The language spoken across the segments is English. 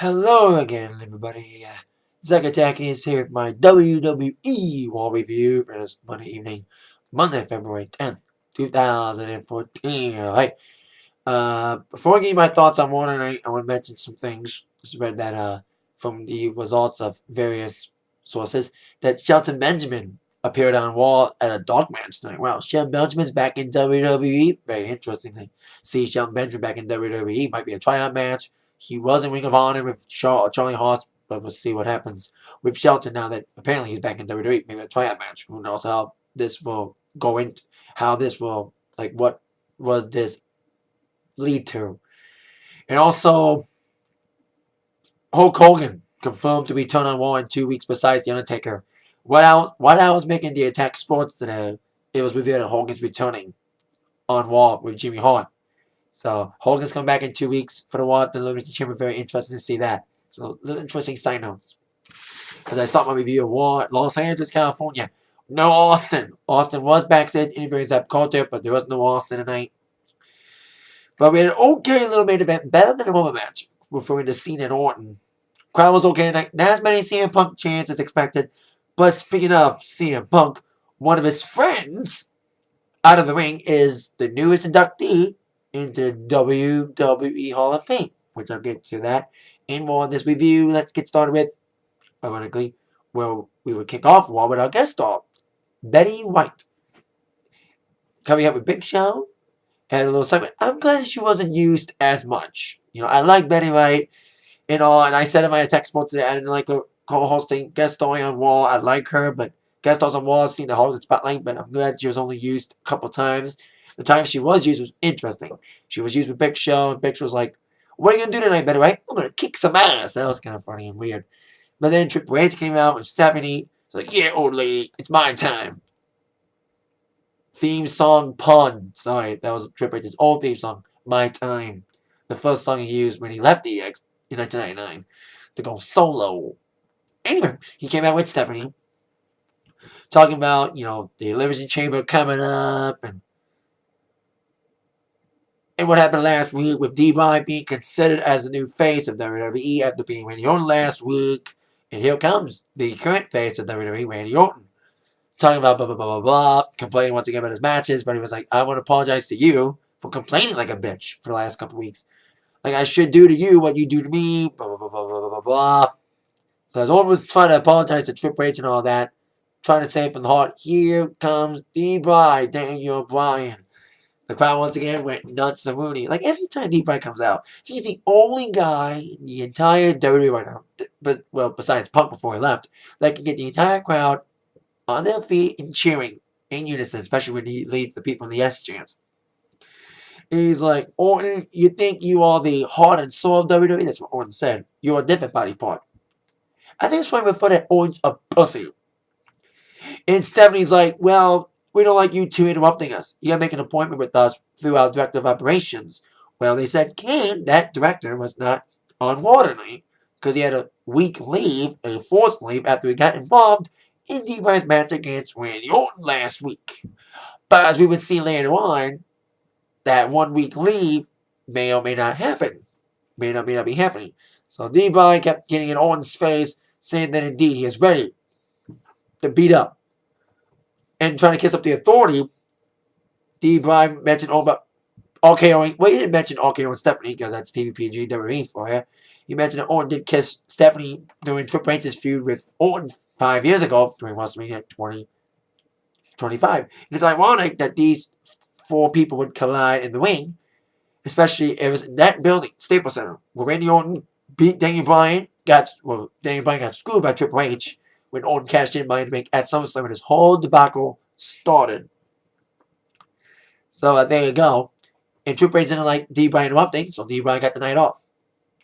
Hello again, everybody. Zack Attack is here with my WWE Raw review for this Monday evening, Monday, February 10th, 2014. Alright, before I give you my thoughts on Raw tonight, I want to mention some things. Just read that from the results of various sources that Shelton Benjamin appeared on Raw at a dog match tonight. Wow, Shelton Benjamin's back in WWE. Very interesting to see Shelton Benjamin back in WWE. Might be a tryout match. He was in Ring of Honor with Charlie Haas, but we'll see what happens with Shelton now that apparently he's back in WWE. Maybe a tryout match. Who knows how this will go into, how this will, like, what was this lead to. And also, Hulk Hogan confirmed to return on Raw in 2 weeks besides The Undertaker. While I was making the Attack Sports today, it was revealed that Hogan's returning on Raw with Jimmy Hart. So Hogan's coming back in 2 weeks for the Raw at the Elimination Chamber. Very interesting to see that. So little interesting side notes. As I start my review of Raw, Los Angeles, California. No Austin. Austin was backstage interviewing Zap Coulter, but there was no Austin tonight. But we had an okay little main event, better than the woman match, referring to Cena and Orton. Crowd was okay tonight. Not as many CM Punk chants as expected. But speaking of CM Punk, one of his friends out of the ring is the newest inductee into the WWE Hall of Fame, which I'll get to that in more of this review. Let's get started with, ironically, well, we would kick off with our guest star, Betty White. Coming up with Big Show, had a little segment. I'm glad she wasn't used as much. You know, I like Betty White and all, and I said in my text mode today, I didn't like her co-hosting, guest starring on Raw. I like her, but guest stars on Raw seem to hold the spotlight, but I'm glad she was only used a couple times. The time she was used was interesting. She was used with Big Show, and Big Show was like, "What are you going to do tonight, Betty White? I'm going to kick some ass." That was kind of funny and weird. But then Triple H came out with Stephanie. It's like, "Yeah, old lady, it's my time." Theme song pun. Sorry, that was Triple H's old theme song, My Time. The first song he used when he left DX in 1999 to go solo. Anyway, he came out with Stephanie, talking about, you know, the Elimination Chamber coming up, and what happened last week with D-Boy being considered as the new face of WWE after being Randy Orton last week. And here comes the current face of WWE, Randy Orton, talking about blah, blah, blah, blah, blah, complaining once again about his matches, but he was like, "I want to apologize to you for complaining like a bitch for the last couple weeks. Like, I should do to you what you do to me, blah, blah, blah, blah, blah, blah, blah." So as Orton was trying to apologize to Triple H and all that, trying to say from the heart, here comes D-Boy, Daniel Bryan. The crowd once again went nuts and Rooney. Like every time D-Boy comes out, he's the only guy in the entire WWE right now, but well, besides Punk before he left, that can get the entire crowd on their feet and cheering in unison, especially when he leads the people in the yes chants. And he's like, "Orton, you think you are the heart and soul of WWE?" That's what Orton said. "You're a different body part." I think it's funny before that Orton's a pussy. And Stephanie's like, "Well, we don't like you two interrupting us. You gotta make an appointment with us through our director of operations." Well, they said Kane, that director, was not on Raw tonight because he had a week leave, a forced leave, after he got involved in D-Boy's match against Randy Orton last week. But as we would see later on, that 1 week leave may or may not happen. May not be happening. So D-Boy kept getting in Orton's face, saying that indeed he is ready to beat up and trying to kiss up the Authority. D-Boy mentioned all about RKO. Well, he didn't mention RKO and Stephanie because that's TVPG WWE for you. He mentioned that Orton did kiss Stephanie during Triple H's feud with Orton 5 years ago during WrestleMania 2025. And it's ironic that these four people would collide in the ring, especially if it was in that building, Staples Center, where Randy Orton beat Daniel Bryan. Daniel Bryan got screwed by Triple H when Orton cashed in Money to Bank at SummerSlam when this whole debacle started. So there you go. And Triple H didn't like D-Bryan interrupting, so D-Bryan got the night off.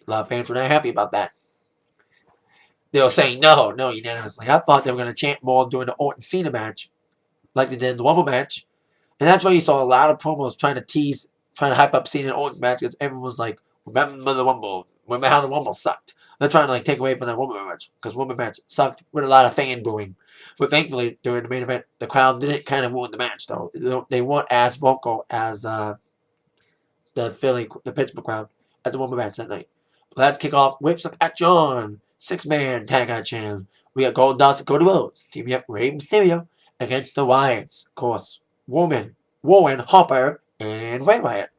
A lot of fans were not happy about that. They were saying no unanimously. I thought they were going to chant more during the Orton Cena match, like they did in the Rumble match. And that's why you saw a lot of promos trying to hype up Cena and Orton match because everyone was like, "Remember the Rumble. Remember how the Rumble sucked." They're trying to like take away from that Rumble match because Rumble match sucked with a lot of fan booing. But thankfully, during the main event, the crowd didn't kind of ruin the match though. They weren't as vocal as the Pittsburgh crowd at the Rumble match that night. let's kick off with some action. 6-man tag action. We got Goldust and Cody Rhodes teaming up Rey Mysterio against the Wyatts. Of course, Warren, Hopper, and Bray Wyatt.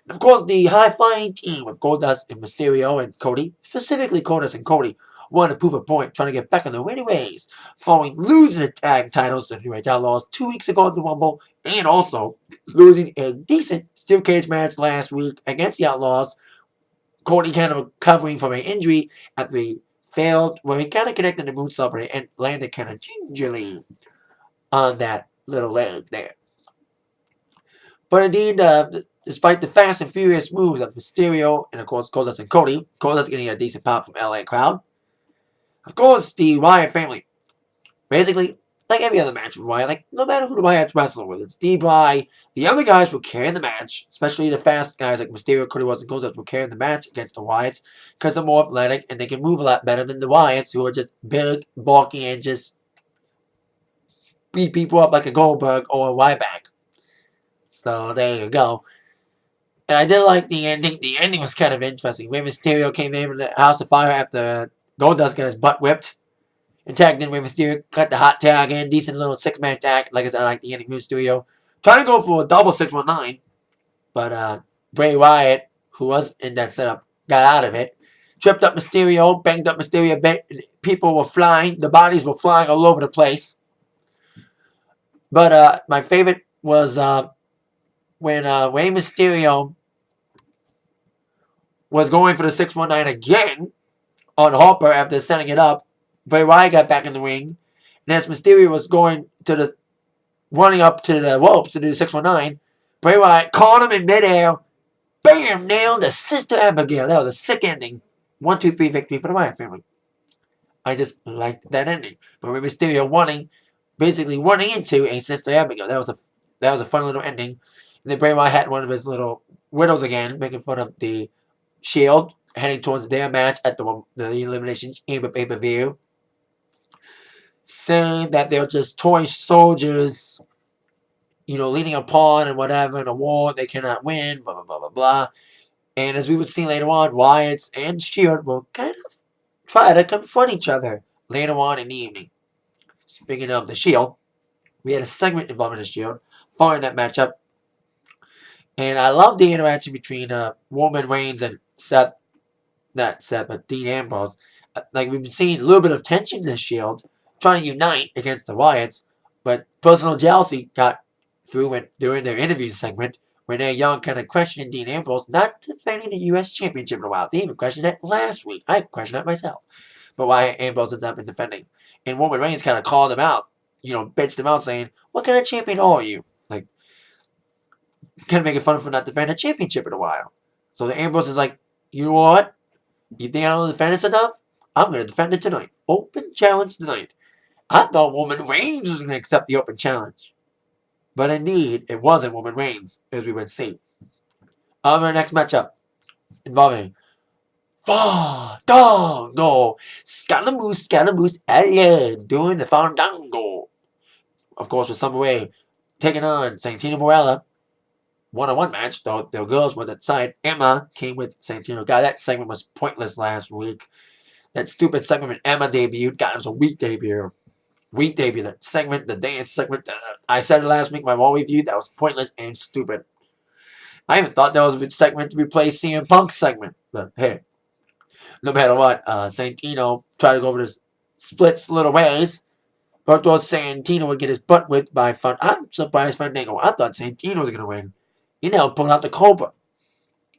And of course, the high-flying team of Goldust and Mysterio and Cody, specifically Goldust and Cody, wanted to prove a point, trying to get back on their winning ways, following losing the tag titles to the New Age Outlaws 2 weeks ago at the Rumble, and also losing a decent steel cage match last week against the Outlaws. Cody kind of recovering from an injury at the failed, where he kind of connected the moonsault and landed kind of gingerly on that little leg there. But indeed, despite the fast and furious moves of Mysterio and of course Goldust and Cody, Goldust getting a decent pop from LA crowd. Of course, the Wyatt family, basically like every other match with Wyatt, like no matter who the Wyatts wrestle with, it's D-Bry. The other guys will carry the match, especially the fast guys like Mysterio, Cody Rhodes, and Goldust will carry the match against the Wyatts because they're more athletic and they can move a lot better than the Wyatts, who are just big, bulky, and just beat people up like a Goldberg or a Ryback. So there you go. And I did like the ending. The ending was kind of interesting. Rey Mysterio came in the House of Fire after Goldust got his butt whipped. And tagged in Rey Mysterio, got the hot tag in, decent little 6-man tag. Like I said, I like the ending of Mysterio. Trying to go for a double 619. But Bray Wyatt, who was in that setup, got out of it. Tripped up Mysterio, banged up Mysterio a bit. People were flying. The bodies were flying all over the place. But my favorite was when Rey Mysterio was going for the 619 again on Harper after setting it up. Bray Wyatt got back in the ring. And as Mysterio was running up to the ropes to do the 619, Bray Wyatt caught him in midair. Bam! Nailed the Sister Abigail. That was a sick ending. 1-2-3 victory for the Wyatt family. I just liked that ending. But Rey Mysterio basically running into a Sister Abigail. That was a fun little ending. And then Bray Wyatt had one of his little widows again, making fun of the Shield, heading towards their match at the Elimination Chamber pay-per-view, saying that they're just toy soldiers, leading a pawn and whatever in a war they cannot win, blah, blah, blah, blah, blah. And as we would see later on, Wyatts and Shield will kind of try to confront each other later on in the evening. Speaking of the Shield, we had a segment involving the Shield following that matchup. And I love the interaction between Roman Reigns and Dean Ambrose. Like we've been seeing a little bit of tension in the Shield, trying to unite against the Wyatts, but personal jealousy got through during their interview segment when Renee Young kind of questioned Dean Ambrose not defending the U.S. Championship in a while. They even questioned that last week. I questioned that myself. But why Ambrose has not been defending. And Roman Reigns kind of called him out, bitched him out saying, what kind of champion are you? Like, kind of making fun for not defending a championship in a while. So the Ambrose is like, you know what? You think I don't defend this enough? I'm going to defend it tonight. Open challenge tonight. I thought Roman Reigns was going to accept the open challenge. But indeed, it wasn't Roman Reigns, as we would see. Our next matchup involving Fandango. Scalamoose, Alien doing the Fandango. Of course, with Summer Rae taking on Santino Marella. One-on-one match, though the girls were at the side. Emma came with Santino. God, that segment was pointless last week. That stupid segment when Emma debuted. God, it was a weak debut. That segment, the dance segment. I said it last week in my Raw review. That was pointless and stupid. I even thought that was a segment to replace CM Punk's segment. But hey, no matter what, Santino tried to go over this splits little ways. But thought Santino would get his butt whipped by Fandango. I'm surprised Fandango. I thought Santino was going to win. Pulling out the Cobra.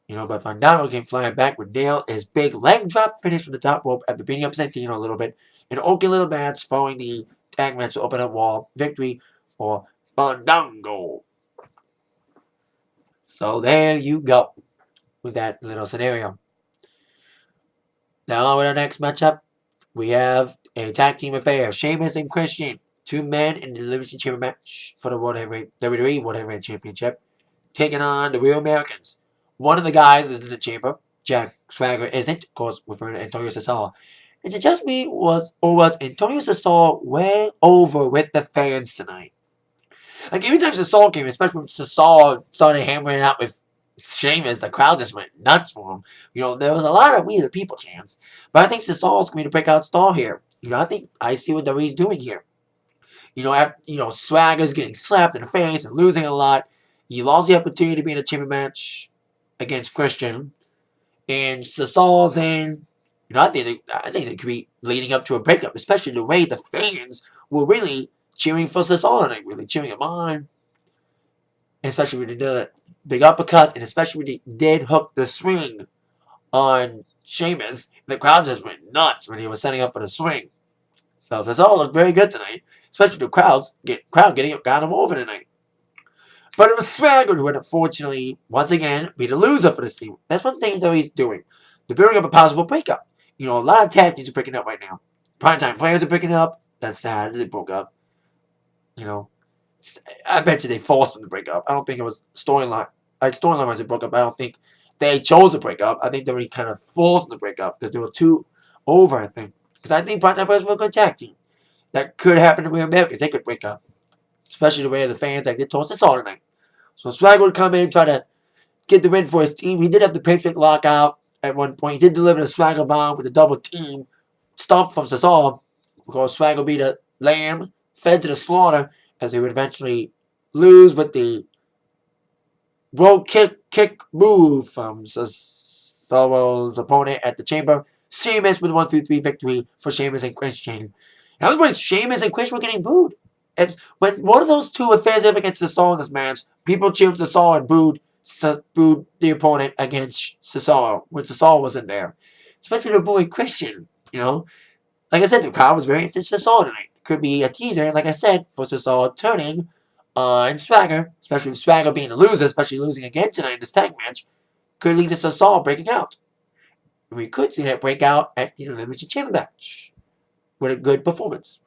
But Fandango came flying back with his big leg drop finish from the top rope after beating up Santino a little bit. An okay little match following the tag match to open up Raw. Victory for Fandango. So there you go with that little scenario. Now with our next matchup, we have a tag team affair. Sheamus and Christian. 2 men in the Elimination Chamber match for the WWE World Heavyweight Championship. Taking on the Real Americans. One of the guys is in the chamber. Jack Swagger isn't, of course, referring to Antonio Cesaro. Is it just me, was Antonio Cesaro way over with the fans tonight? Like, every time Cesaro came, especially when Cesaro started hammering out with Sheamus, the crowd just went nuts for him. There was a lot of We the People chants. But I think Cesaro's going to be the breakout star here. I think I see what WWE's doing here. Swagger's getting slapped in the face and losing a lot. He lost the opportunity to be in a champion match against Christian. And Cesaro's in. I think they could be leading up to a breakup, especially the way the fans were really cheering for Cesaro, like really cheering him on. Especially when they did a big uppercut, and especially when they did hook the swing on Sheamus. The crowd just went nuts when he was setting up for the swing. So Cesaro looked very good tonight, especially the crowd got him over tonight. But it was Swagger who would unfortunately, once again, be the loser for this team. That's one thing that he's doing. They're building up a possible breakup. A lot of tag teams are breaking up right now. Primetime players are breaking up. That's sad. They broke up. I bet you they forced them to break up. I don't think it was storyline. Storyline-wise, they broke up. I don't think they chose to break up. I think they were kind of forced them to break up because they were too over, I think. Because I think Primetime players were a good tag team. That could happen to Real Americans. They could break up. Especially the way the fans acted towards us all tonight. So Swagger would come in, try to get the win for his team. He did have the perfect lockout at one point. He did deliver the Swagger bomb with a double team stomp from Cesaro. Because Swagger beat a lamb, fed to the slaughter, as he would eventually lose with the roll kick move from Cesaro's opponent at the Chamber. Sheamus with a 1-2-3 victory for Sheamus and Christian. That was when Sheamus and Christian were getting booed. When one of those two affairs up against Cesaro in this match, people cheered Cesaro and booed the opponent against Cesaro when Cesaro wasn't there. Especially the boy Christian, Like I said, the crowd was very into Cesaro tonight. Could be a teaser, like I said, for Cesaro turning on Swagger, especially with Swagger being a loser, especially losing again tonight in this tag match, could lead to Cesaro breaking out. We could see that breakout at the Elimination Chamber match with a good performance.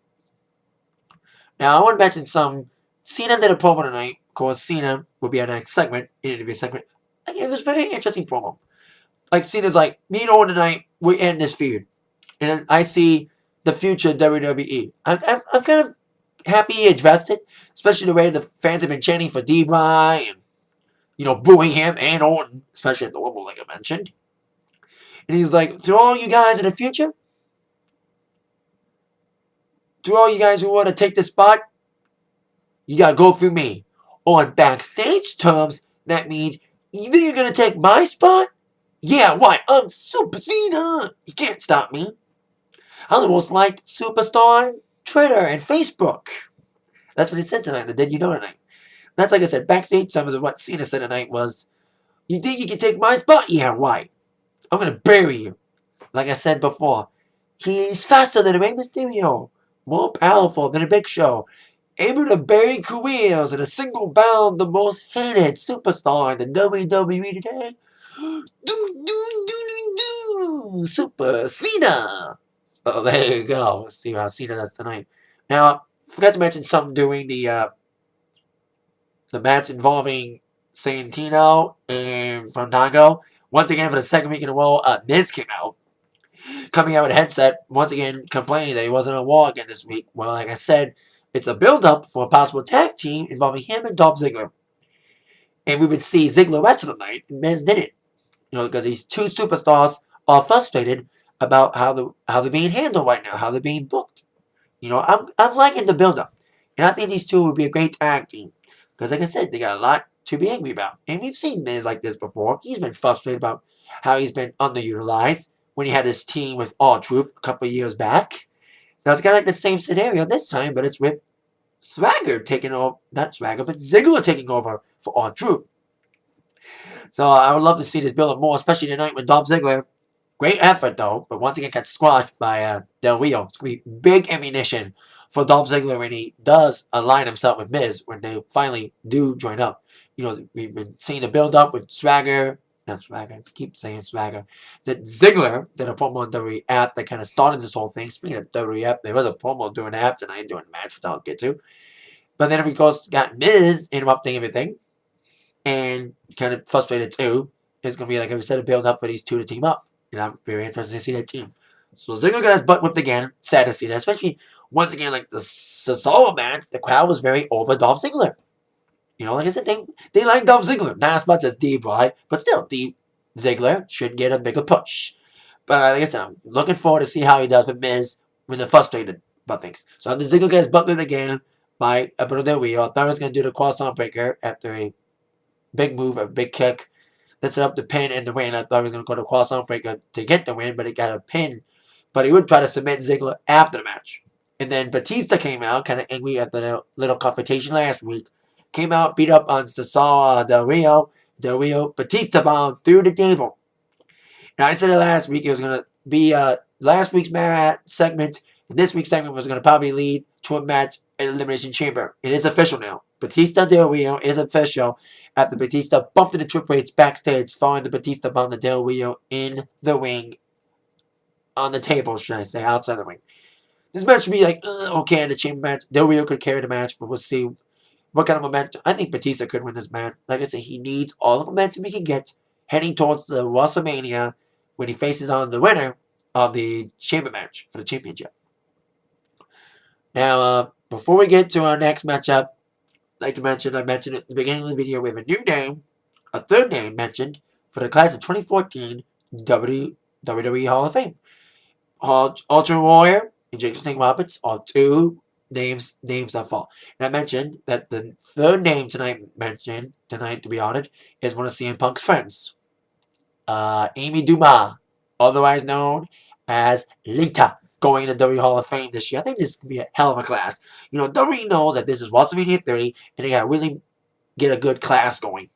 Now, I want to mention Cena did a promo tonight. Of course, Cena will be our next segment, interview segment. It was a very interesting promo. Like, Cena's like, me and Owen tonight, we end this feud. And then I see the future of WWE. I'm kind of happy he addressed it, especially the way the fans have been chanting for D-Bry and, booing him and Orton, especially at the Rumble, like I mentioned. And he's like, to all you guys in the future, to all you guys who want to take this spot, you got to go through me. On backstage terms, that means either you're going to take my spot, yeah, why? I'm Super Cena. You can't stop me. I'm the most liked superstar on Twitter and Facebook. That's what he said tonight. Did you know tonight? That's like I said, backstage terms of what Cena said tonight was, you think you can take my spot? Yeah, why? I'm going to bury you. Like I said before, he's faster than Rey Mysterio. More powerful than a Big Show. Able to bury careers in a single bound, the most hated superstar in the WWE today. Super Cena. So there you go. Let's see how Cena does tonight. Now, I forgot to mention something during the match involving Santino and Fandango. Once again, for the second week in a row, Miz came out. Coming out with a headset, once again complaining that he wasn't on Raw again this week. Well, like I said, it's a build-up for a possible tag team involving him and Dolph Ziggler. And we would see Ziggler wrestle tonight, and Miz didn't. Because these two superstars are frustrated about how they're being handled right now, how they're being booked. I'm liking the build-up. And I think these two would be a great tag team. Because like I said, they got a lot to be angry about. And we've seen Miz like this before. He's been frustrated about how he's been underutilized when he had this team with R-Truth a couple of years back. So it's kind of like the same scenario this time, but it's with Swagger taking over, not Swagger, but Ziggler taking over for R-Truth. So I would love to see this build up more, especially tonight with Dolph Ziggler. Great effort, though, but once again got squashed by Del Rio. It's going to be big ammunition for Dolph Ziggler when he does align himself with Miz when they finally do join up. We've been seeing the build up with Swagger. Not Swagger, I keep saying Swagger. That Ziggler did a promo on WWE app that kind of started this whole thing. Speaking of WWE app, there was a promo during the app tonight during the match, which I'll get to. But then, of course, got Miz interrupting everything. And kind of frustrated too. It's going to be, like I said, a build up for these two to team up. And I'm very interested to see that team. So Ziggler got his butt whipped again. Sad to see that. Especially, once again, like the Cesaro match, the crowd was very over Dolph Ziggler. You know, like I said, they like Dolph Ziggler. Not as much as D-Boy, but still, Ziggler should get a bigger push. But like I said, I'm looking forward to see how he does with Miz when they're frustrated about things. So after Ziggler gets butlered again by Alberto Del Rio, I thought he was going to do the cross-arm breaker after a big move, a big kick that set up the pin and the win. I thought he was going to go to cross-arm breaker to get the win, but he got a pin. But he would try to submit Ziggler after the match. And then Batista came out, kind of angry after the little confrontation last week. Came out, beat up on Cesaro Del Rio. Del Rio, Batista bombed through the table. Now, I said it last week, it was going to be last week's match segment, and this week's segment was going to probably lead to a match at Elimination Chamber. It is official now. Batista Del Rio is official after Batista bumped into Triple H backstage following the Batista bomb the Del Rio in the ring. On the table, should I say, outside the ring. This match should be like, okay, in the Chamber match. Del Rio could carry the match, but we'll see what kind of momentum. I think Batista could win this match. Like I said, he needs all the momentum he can get heading towards the WrestleMania when he faces on the winner of the Chamber match for the championship. Now, before we get to our next matchup, I'd like to mention, I mentioned at the beginning of the video, we have a new name, a third name mentioned for the class of 2014 WWE Hall of Fame. Ultra Warrior and Jake Snake Roberts are two names that fall. And I mentioned that the third name mentioned tonight, to be honored, is one of CM Punk's friends. Amy Dumas, otherwise known as Lita, going to WWE Hall of Fame this year. I think this could be a hell of a class. You know, WWE knows that this is WrestleMania 30, and they got to really get a good class going.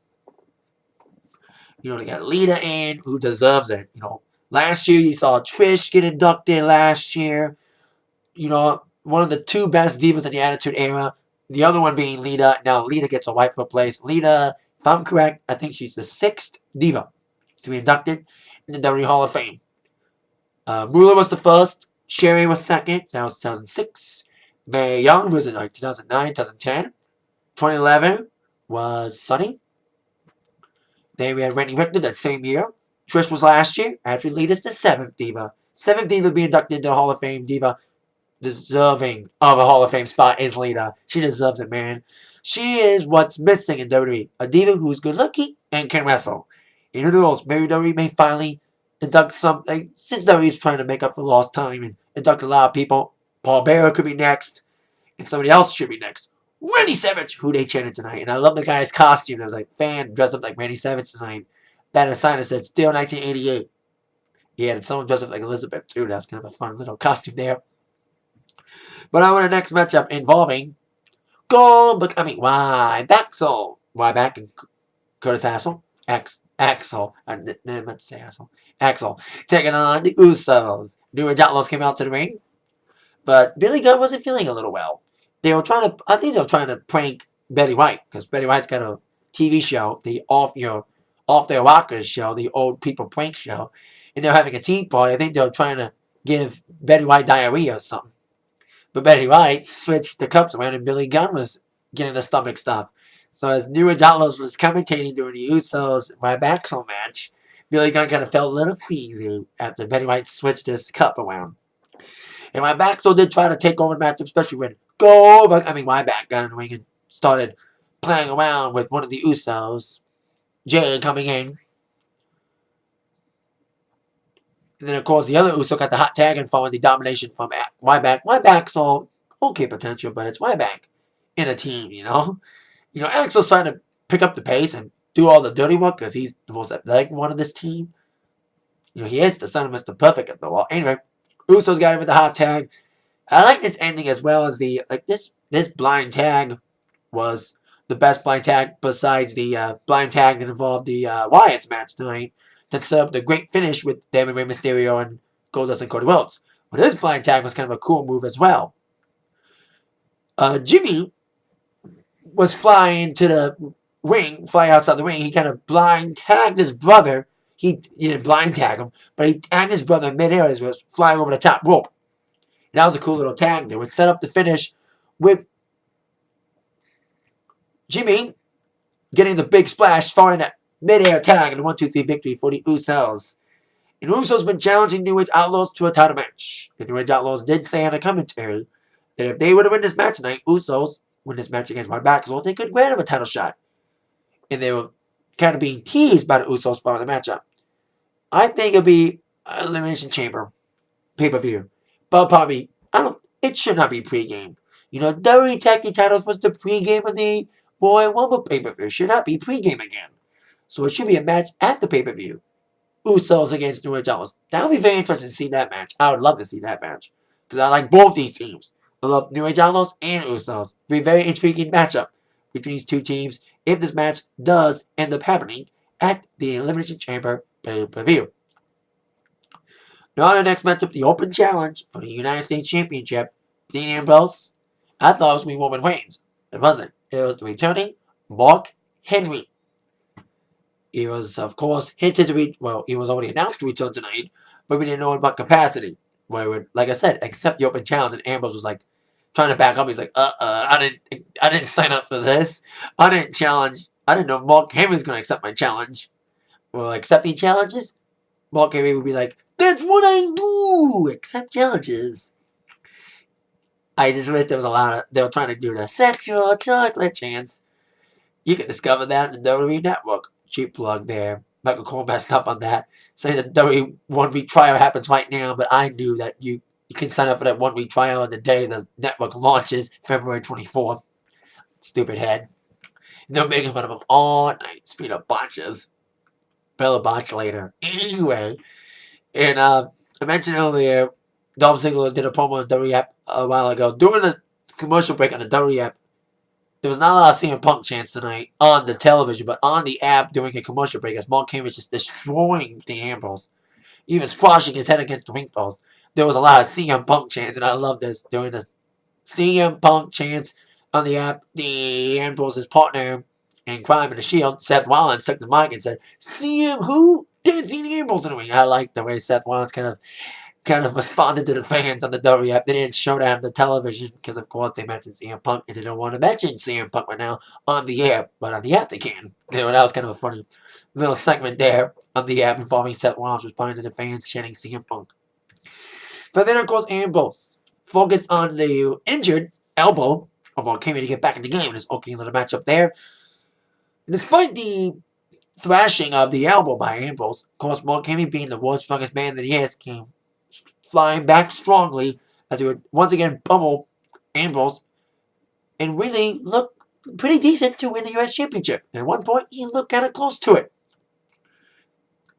You know, they got Lita in, who deserves it. You know, last year you saw Trish get inducted last year. You know, one of the two best divas in the Attitude Era. The other one being Lita. Now Lita gets a rightful place. Lita, if I'm correct, I think she's the 6th diva to be inducted in the WWE Hall of Fame. Moolah was the first. Sherry was second. That was 2006. Mae Young was in like 2009, 2010. 2011 was Sunny. Then we had Randy Richter that same year. Trish was last year. After Lita's the 7th diva. 7th diva being inducted into the Hall of Fame. Diva deserving of a Hall of Fame spot is Lita. She deserves it, man. She is what's missing in WWE. A diva who's good looking and can wrestle. And who knows, maybe WWE may finally induct something. Since WWE's trying to make up for lost time and induct a lot of people. Paul Bearer could be next. And somebody else should be next. Randy Savage, who they chanted tonight. And I love the guy's costume. There was like fan dressed up like Randy Savage tonight. That a sign that said still 1988. Yeah, and someone dressed up like Elizabeth too. That's kind of a fun little costume there. But I want a next matchup involving Axel. Ryback and Curtis Axel. Axel. I meant to say Axel. Axel. Taking on the Usos. New Age Outlaws came out to the ring. But Billy Gunn wasn't feeling a little well. I think they were trying to prank Betty White. Because Betty White's got a TV show. The Off Their Rockers show. The old people prank show. And they're having a tea party. I think they were trying to give Betty White diarrhea or something. But Betty White switched the cups around and Billy Gunn was getting the stomach stuff. So as New Age Outlaws was commentating during the Usos Ryback match, Billy Gunn kind of felt a little queasy after Betty White switched his cup around. And Ryback did try to take over the match, especially when Ryback got in the ring and started playing around with one of the Usos. Jay coming in. And then, of course, the other Uso got the hot tag and following the domination from Ryback. Ryback's all okay potential, but it's Ryback in a team, you know? You know, Axel's trying to pick up the pace and do all the dirty work because he's the most athletic one of this team. You know, he is the son of Mr. Perfect at the wall. Anyway, Usos got him with the hot tag. I like this ending as well as this blind tag was the best blind tag besides the blind tag that involved the Wyatt's match tonight. That set up the great finish with Damon Rey Mysterio and Goldust and Cody Rhodes. But this blind tag was kind of a cool move as well. Jimmy was flying to the ring, flying outside the ring. He kind of blind tagged his brother. He didn't blind tag him, but he tagged his brother in midair as he was flying over the top rope. And that was a cool little tag. They would set up the finish with Jimmy getting the big splash, following that mid-air tag and a 1-2-3 victory for the Usos. And Usos been challenging New Age Outlaws to a title match. The New Age Outlaws did say on a commentary that if they were to win this match tonight, Usos win this match against Ryback, so they could grant him a title shot. And they were kind of being teased by the Usos part of the matchup. I think it'll be an Elimination Chamber pay-per-view. But probably, it should not be pre-game. WWE Tag Team titles was the pre-game of the Royal Rumble pay-per-view. Should not be pre-game again. So it should be a match at the pay-per-view. Usos against New Age Outlaws. That would be very interesting to see that match. I would love to see that match. Because I like both these teams. I love New Age Outlaws and Usos. It'll be a very intriguing matchup between these two teams if this match does end up happening at the Elimination Chamber pay-per-view. Now on the next matchup, the Open Challenge for the United States Championship. Dean Ambrose. I thought it was going to be Roman Reigns. It wasn't. It was the returning Mark Henry. He was, of course, hinted to be, he was already announced to return tonight, but we didn't know in what capacity. Where he would, like I said, accept the Open Challenge, and Ambrose was like, trying to back up. He's like, I didn't sign up for this. I didn't challenge. I didn't know Mark Henry was going to accept my challenge. Well, accepting challenges, Mark Henry would be like, that's what I do! Accept challenges. I just wish there was a lot of, they were trying to do the sexual chocolate chance. You can discover that in the WWE Network. Cheap plug there. Michael Cole messed up on that, saying that WWE 1 week trial happens right now, but I knew that you can sign up for that 1 week trial on the day the network launches, February 24th. Stupid head. And they're making fun of him all night. Speaking of botches. Bella botch later. Anyway, and I mentioned earlier, Dolph Ziggler did a promo on the WWE app a while ago. During the commercial break on the WWE app, there was not a lot of CM Punk chants tonight on the television, but on the app during a commercial break, as Mark Henry was just destroying the Ambrose, even squashing his head against the ring post. There was a lot of CM Punk chants, and I love this. During the CM Punk chants on the app, the Ambrose's partner in Crime and the Shield, Seth Rollins, took the mic and said, CM who? Dancing Ambrose in the ring. I like the way Seth Rollins kind of responded to the fans on the WWE app. They didn't show that on the television because, of course, they mentioned CM Punk, and they don't want to mention CM Punk right now on the air, but on the app they can. That was kind of a funny little segment there on the app involving Seth Rollins responding to the fans chanting CM Punk. But then, of course, Ambrose focused on the injured elbow of Mark Henry to get back in the game in this okay little matchup there. And despite the thrashing of the elbow by Ambrose, of course, Mark Henry, being the world's strongest man that he is, came flying back strongly as he would once again pummel Ambrose and really look pretty decent to win the U.S. Championship. And at one point, he looked kind of close to it.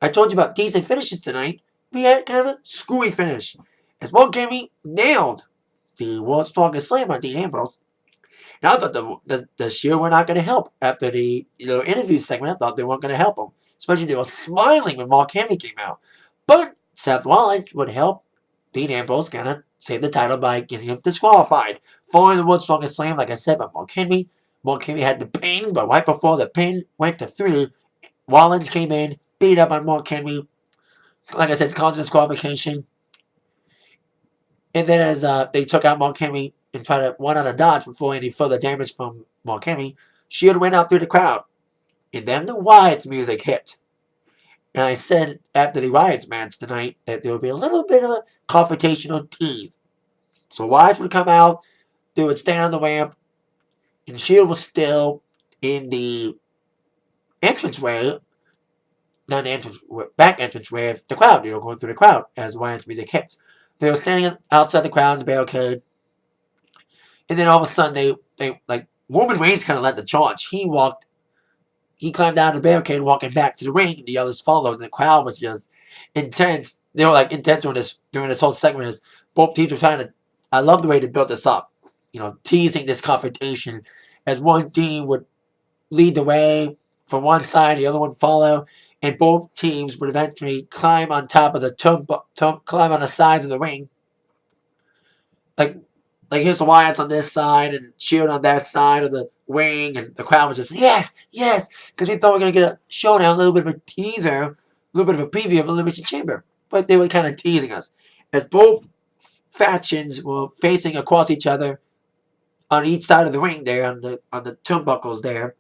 I told you about decent finishes tonight. We had kind of a screwy finish as Mark Henry nailed the world's strongest slam on Dean Ambrose. Now, I thought the Shield were not going to help after the interview segment. I thought they weren't going to help him. Especially they were smiling when Mark Henry came out. But Seth Rollins would help Dean Ambrose kind of save the title by getting him disqualified. Following the world's strongest slam, like I said, by Mark Henry. Mark Henry had the pin, but right before the pin went to 3, Rollins came in, beat up on Mark Henry. Like I said, causing disqualification. And then as they took out Mark Henry and tried to run out of dodge before any further damage from Mark Henry, Shield went out through the crowd. And then the Wyatt's music hit. And I said after the Wyatt's match tonight that there would be a little bit of a confrontational tease. So Wyatt would come out, they would stand on the ramp, and Shield was still in the entranceway, not the entrance, back entranceway of the crowd, going through the crowd as Wyatt's music hits. They were standing outside the crowd in the barricade. And then all of a sudden, they like, Roman Reigns kind of led the charge. He climbed down the barricade, walking back to the ring, and the others followed. And the crowd was just intense. They were like intense during this whole segment. As both teams were trying to. I love the way they built this up, teasing this confrontation. As one team would lead the way from one side, the other would follow, and both teams would eventually climb on top of the climb on the sides of the ring. Like here's the Wyatts on this side and Shield on that side of the ring, and the crowd was just, yes, yes, because we thought we were going to get a showdown, a little bit of a teaser, a little bit of a preview of Elimination Chamber. But they were kind of teasing us. As both factions were facing across each other on each side of the ring there, on the turnbuckles there,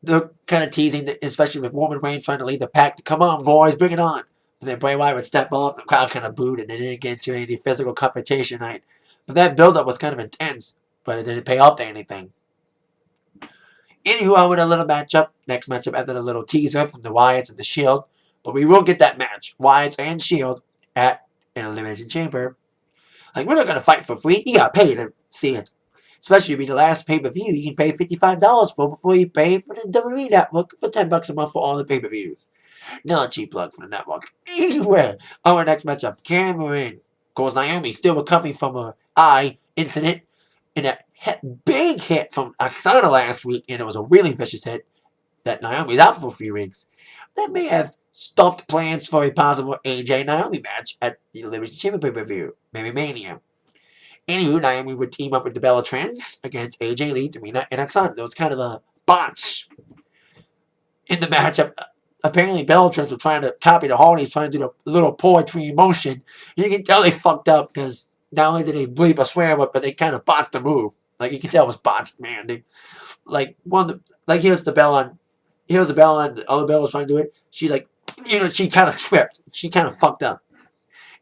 they're kind of teasing, especially with Roman Reigns trying to lead the pack to, come on, boys, bring it on. And then Bray Wyatt would step off, the crowd kind of booed, and they didn't get into any physical confrontation tonight. But that build-up was kind of intense. but it didn't pay off to anything. Anywho, on with a little matchup. Next matchup after the little teaser from the Wyatts and the Shield. But we will get that match. Wyatts and Shield at an Elimination Chamber. Like, we're not going to fight for free. You got to pay to see it. Especially if it be the last pay-per-view you can pay $55 for before you pay for the WWE Network for $10 a month for all the pay-per-views. Not a cheap plug for the network. Anyway, our next matchup. Cameron. Of course, Naomi still recovering from her eye incident. And a big hit from Oksana last week. And it was a really vicious hit that Naomi's out for a few weeks. That may have stopped plans for a possible AJ-Naomi match at the Elimination Chamber pay-per-view. Maybe Mania. Anywho, Naomi would team up with the Bella Twins against AJ Lee, Tamina, and Oksana. It was kind of a botch in the matchup. Apparently, Bella Twins were trying to copy the Hardys, trying to do the little poetry motion. And you can tell they fucked up because not only did they bleep a swear word, but they kind of botched the move. Like, you can tell it was botched, man. Here's the Bella, and the other Bella was trying to do it. She's like, she kind of tripped. She kind of fucked up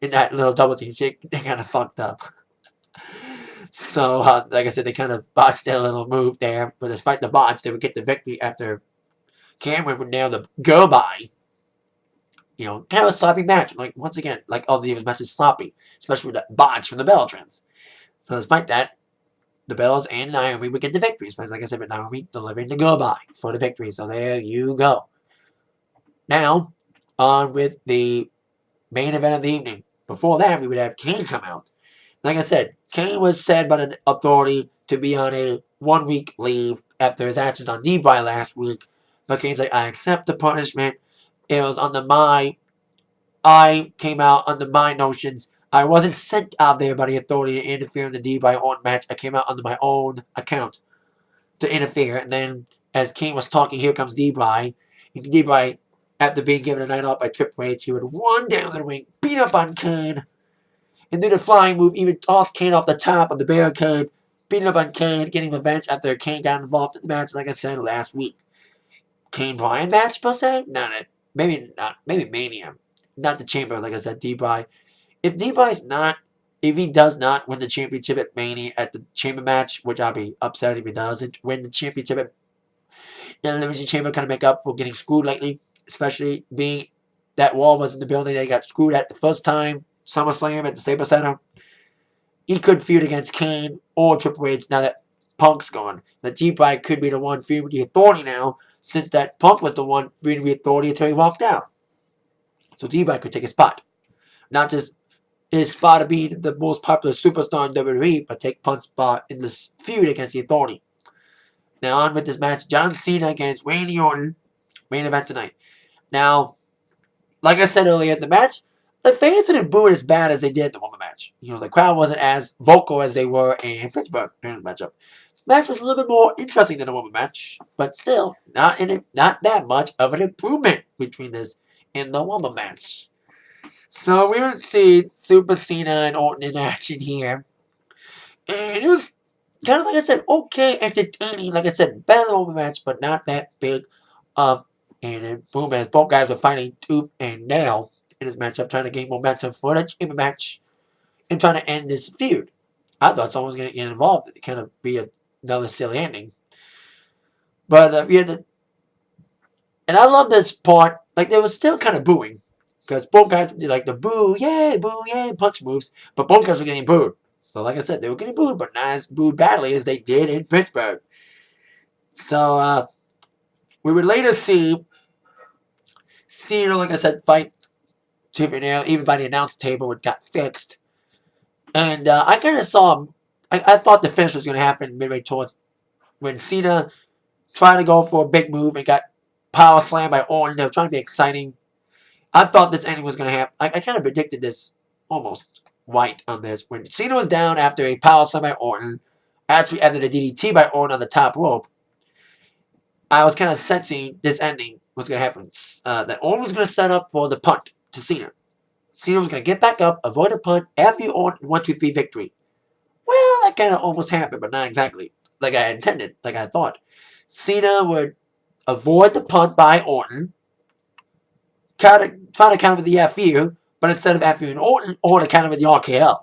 in that little double team. They kind of fucked up. So, like I said, they kind of botched their little move there. But despite the botch, they would get the victory after Cameron would nail the go by. Kind of a sloppy match. Like, once again, like all the Divas matches, sloppy. Especially with that botch from the Bella Twins. So, despite that, the Bellas and Naomi would get the victories. But like I said, with Naomi delivering the go by for the victory. So, there you go. Now, on with the main event of the evening. Before that, we would have Kane come out. Like I said, Kane was said by the authority to be on a 1-week leave after his actions on D-Bry last week. But Kane's like, I accept the punishment. It was I came out under my notions. I wasn't sent out there by the authority to interfere in the D-Bry Orton match. I came out under my own account to interfere. And then, as Kane was talking, here comes D-Bry. And D-Bry, after being given a night off by Triple H, he would run down the ring, beat up on Kane, and did a flying move, even tossed Kane off the top of the barricade, beating up on Kane, getting revenge after Kane got involved in the match, like I said last week. Kane-Bryan match, per se? Maybe not. Maybe Mania. Not the Chamber, like I said, D-Bry. If he does not win the championship at Mania, at the Chamber match, which I'll be upset if he doesn't win the championship at the Elimination Chamber, kind of make up for getting screwed lately, especially being that Wall was in the building they got screwed at the first time. SummerSlam at the Staples Center. He could feud against Kane or Triple H now that Punk's gone. The D-Bry could be the one feuding with the Authority now, since that Punk was the one feuding with the Authority until he walked out. So D-Bry could take his spot. Not just his spot of being the most popular superstar in WWE, but take Punk's spot in this feud against the Authority. Now on with this match, John Cena against Randy Orton. Main event tonight. Now, like I said earlier, the match, the fans didn't boo it as bad as they did the woman match. The crowd wasn't as vocal as they were in Pittsburgh during the matchup. The match was a little bit more interesting than the woman match, but still, not that much of an improvement between this and the woman match. So we would see Super Cena and Orton in action here. And it was kind of, like I said, okay, entertaining. Like I said, better than the woman match, but not that big of an improvement, as both guys were fighting tooth and nail in this matchup, trying to gain momentum for the Chamber match and trying to end this feud. I thought someone was going to get involved. It kind of be another silly ending. But and I love this part. Like, they were still kind of booing because both guys did like the boo, yeah, punch moves. But both guys were getting booed. So, like I said, they were getting booed, but not as booed badly as they did in Pittsburgh. So, we would later see Cena, like I said, fight Tiffany nail, even by the announce table, it got fixed. And I kind of saw, I thought the finish was going to happen midway towards when Cena tried to go for a big move and got power slammed by Orton. They were trying to be exciting. I thought this ending was going to happen. I kind of predicted this almost right on this. When Cena was down after a power slam by Orton, actually after the DDT by Orton on the top rope, I was kind of sensing this ending was going to happen. That Orton was going to set up for the punt to Cena. Cena was going to get back up, avoid a punt, after Orton 1-2-3 victory. Well, that kind of almost happened, but not exactly like I intended, like I thought. Cena would avoid the punt by Orton, try to counter with the FU, but instead of FU and Orton to counter with the RKO.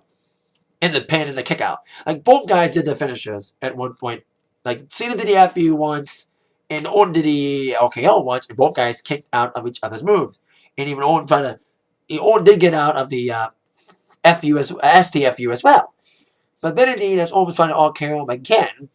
in the pin and the kick out. Like, both guys did the finishers at one point. Like, Cena did the FU once, and Orton did the LKO once, and both guys kicked out of each other's moves. And even Orton did get out of the STFU as well. But then indeed, as Orton was trying to RKO him again,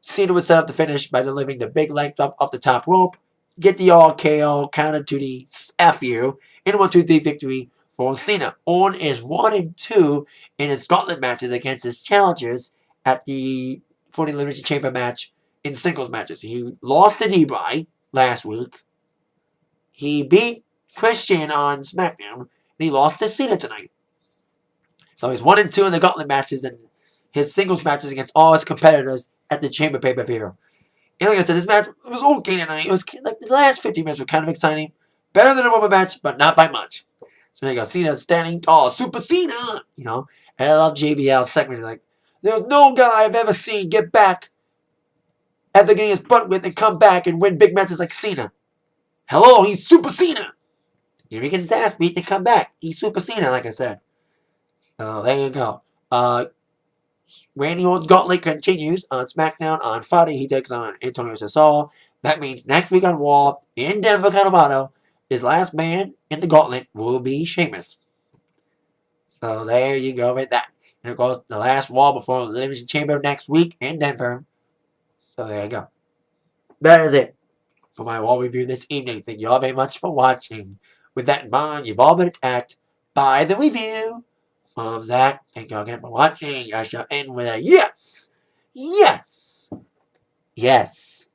Cena would set up the finish by delivering the big leg drop off the top rope, get the RKO counter to the FU, and a 1-2-3 victory for Cena. Orton is 1-2 in his gauntlet matches against his challengers for the Elimination Chamber match in singles matches. He lost to D-Bry last week. He beat Christian on SmackDown, and he lost to Cena tonight. So he's 1-2 in the gauntlet matches and his singles matches against all his competitors at the Chamber pay-per-view. And like I said, this match was okay tonight. It was like the last 15 minutes were kind of exciting. Better than a Roman match, but not by much. So there you go. Cena standing tall. Super Cena! You know, and I love JBL's segment. He's like, there's no guy I've ever seen get back after getting his butt whipped and come back and win big matches like Cena. Hello, he's Super Cena! He gets his ass beat to come back. He's Super Cena, like I said. So there you go. Randy Orton's gauntlet continues on SmackDown on Friday. He takes on Antonio Cesaro. That means next week on Raw in Denver, Colorado, his last man in the gauntlet will be Sheamus. So there you go with that. And of course, the last Raw before the Elimination Chamber next week in Denver. So there you go. That is it for my Raw review this evening. Thank you all very much for watching. With that in mind, you've all been attacked by the review of Zach. Thank you all again for watching. I shall end with a yes! Yes! Yes!